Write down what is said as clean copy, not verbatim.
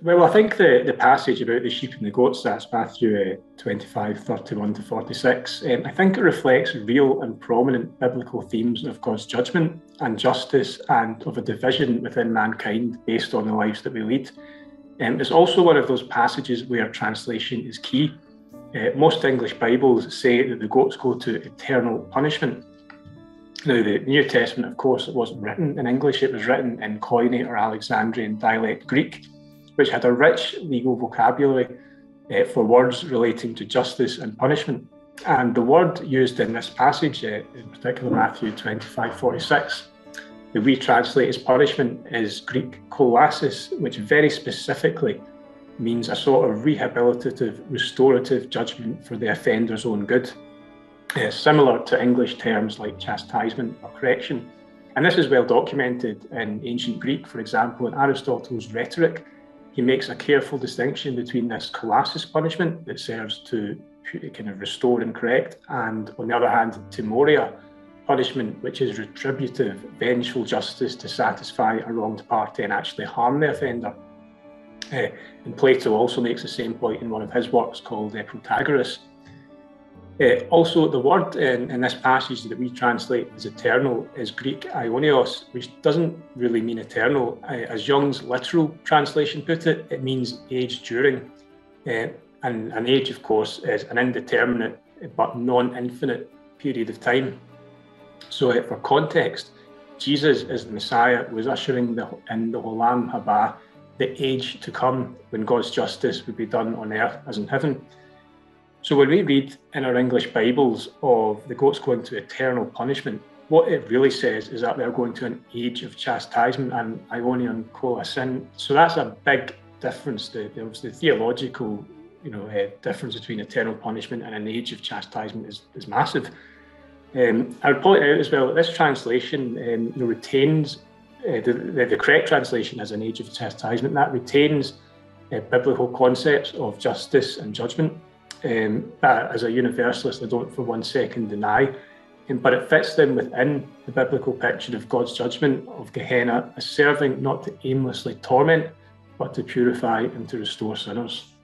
Well, I think the passage about the sheep and the goats, that's Matthew 25:31 to 46, I think it reflects real and prominent biblical themes of God's judgment and justice and of a division within mankind based on the lives that we lead. It's also one of those passages where translation is key. Most English Bibles say that the goats go to eternal punishment. Now, the New Testament, of course, it wasn't written in English, it was written in Koine or Alexandrian dialect Greek, which had a rich legal vocabulary for words relating to justice and punishment. And the word used in this passage, in particular Matthew 25:46, that we translate as punishment is Greek kolasis, which very specifically means a sort of rehabilitative, restorative judgment for the offender's own good, similar to English terms like chastisement or correction. And this is well documented in ancient Greek. For example, in Aristotle's Rhetoric, he makes a careful distinction between this kolasis punishment that serves to kind of restore and correct, and on the other hand, timoria punishment, which is retributive, vengeful justice to satisfy a wronged party and actually harm the offender. And Plato also makes the same point in one of his works called Protagoras. Also, the word in this passage that we translate as eternal is Greek aionios, which doesn't really mean eternal. As Young's literal translation put it, it means age during. And an age, of course, is an indeterminate but non-infinite period of time. So for context, Jesus as the Messiah was ushering in the Olam Haba, the age to come when God's justice would be done on earth as in heaven. So when we read in our English Bibles of the goats going to eternal punishment, what it really says is that they're going to an age of chastisement and aionion kolasin. So that's a big difference. The theological, difference between eternal punishment and an age of chastisement is massive. I would point out as well that this translation retains the correct translation as an age of chastisement. That retains biblical concepts of justice and judgment. That as a universalist, I don't for one second deny, but it fits them within the biblical picture of God's judgment of Gehenna as serving not to aimlessly torment, but to purify and to restore sinners.